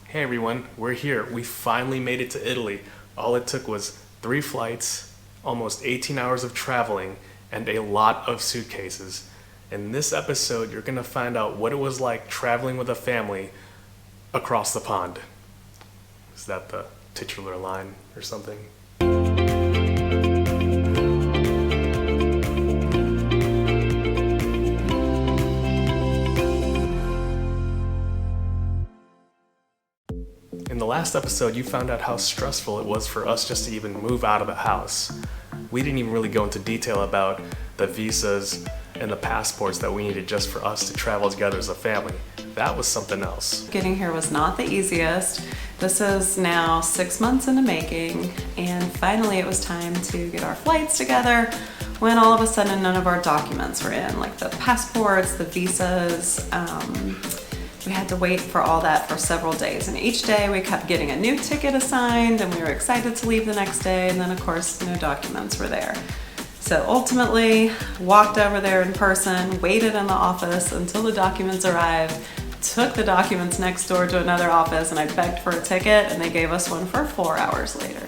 Hey everyone, we're here. We finally made it to Italy. All it took was 3 flights, almost 18 hours of traveling, and a lot of suitcases. In this episode, you're gonna find out what it was like traveling with a family across the pond. Is that the titular line or something? In the last episode, you found out how stressful it was for us just to even move out of the house. We didn't even really go into detail about the visas and the passports that we needed just for us to travel together as a family. That was something else. Getting here was not the easiest. This is now 6 months in the making, and finally it was time to get our flights together when all of a sudden none of our documents were in, like the passports, the visas. We had to wait for all that for several days, and each day we kept getting a new ticket assigned, and we were excited to leave the next day, and then of course no documents were there. So ultimately, walked over there in person, waited in the office until the documents arrived, took the documents next door to another office, and I begged for a ticket, and they gave us one for 4 hours later.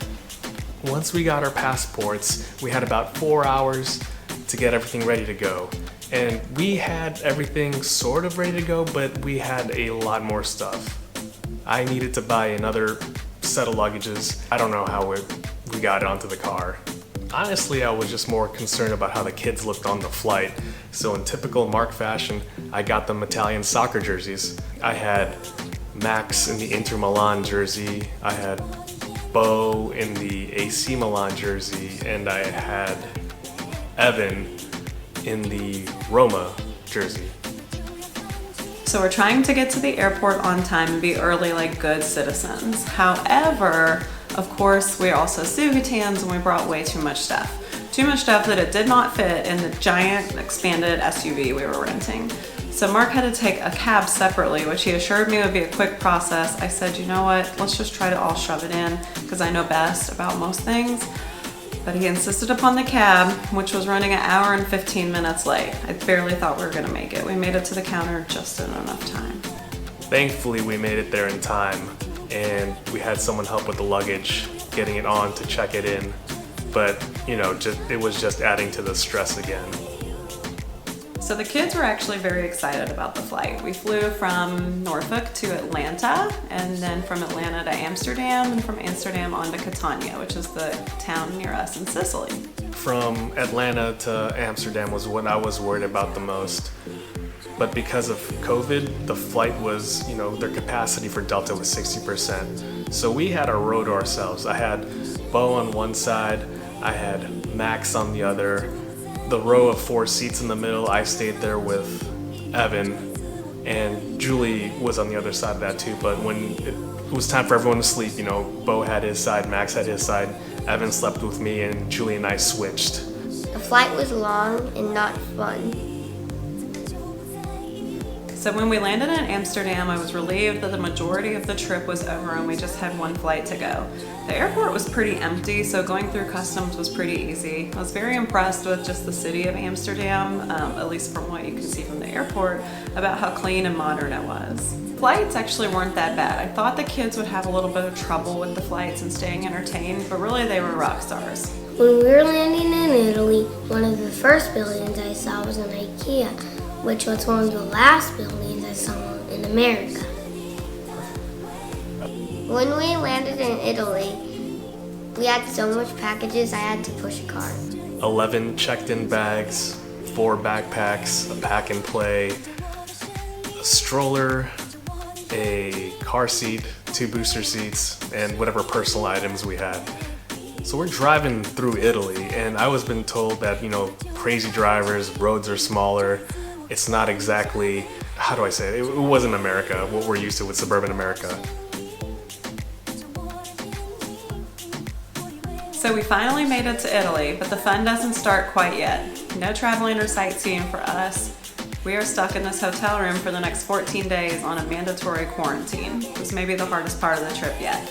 Once we got our passports, we had about 4 hours to get everything ready to go. And we had everything sort of ready to go, but we had a lot more stuff. I needed to buy another set of luggages. I don't know how we got it onto the car. Honestly, I was just more concerned about how the kids looked on the flight. So in typical Mark fashion, I got them Italian soccer jerseys. I had Max in the Inter Milan jersey. I had Bo in the AC Milan jersey. And I had Evan in the Roma jersey. So we're trying to get to the airport on time and be early like good citizens. However, of course, we're also Sugatans and we brought way too much stuff. Too much stuff that it did not fit in the giant expanded SUV we were renting. So Mark had to take a cab separately, which he assured me would be a quick process. I said, you know what, let's just try to all shove it in because I know best about most things. But he insisted upon the cab, which was running an hour and 15 minutes late. I barely thought we were gonna make it. We made it to the counter just in enough time. Thankfully, we made it there in time, and we had someone help with the luggage, getting it on to check it in. But, it was just adding to the stress again. So the kids were actually very excited about the flight. We flew from Norfolk to Atlanta, and then from Atlanta to Amsterdam, and from Amsterdam on to Catania, which is the town near us in Sicily. From Atlanta to Amsterdam was what I was worried about the most. But because of COVID, the flight was, their capacity for Delta was 60%. So we had our row to ourselves. I had Bo on one side, I had Max on the other. The row of 4 seats in the middle, I stayed there with Evan, and Julie was on the other side of that too. But when it was time for everyone to sleep, Bo had his side, Max had his side, Evan slept with me, and Julie and I switched. The flight was long and not fun. So when we landed in Amsterdam, I was relieved that the majority of the trip was over and we just had 1 flight to go. The airport was pretty empty, so going through customs was pretty easy. I was very impressed with just the city of Amsterdam, at least from what you can see from the airport, about how clean and modern it was. Flights actually weren't that bad. I thought the kids would have a little bit of trouble with the flights and staying entertained, but really they were rock stars. When we were landing in Italy, one of the first buildings I saw was an IKEA, which was one of the last buildings I saw in America. When we landed in Italy, we had so much packages I had to push a cart. 11 checked-in bags, 4 backpacks, a pack and play, a stroller, a car seat, 2 booster seats, and whatever personal items we had. So we're driving through Italy, and I was been told that, crazy drivers, roads are smaller. It's not exactly, how do I say it? It wasn't America, what we're used to with suburban America. So we finally made it to Italy, but the fun doesn't start quite yet. No traveling or sightseeing for us. We are stuck in this hotel room for the next 14 days on a mandatory quarantine. It was maybe the hardest part of the trip yet.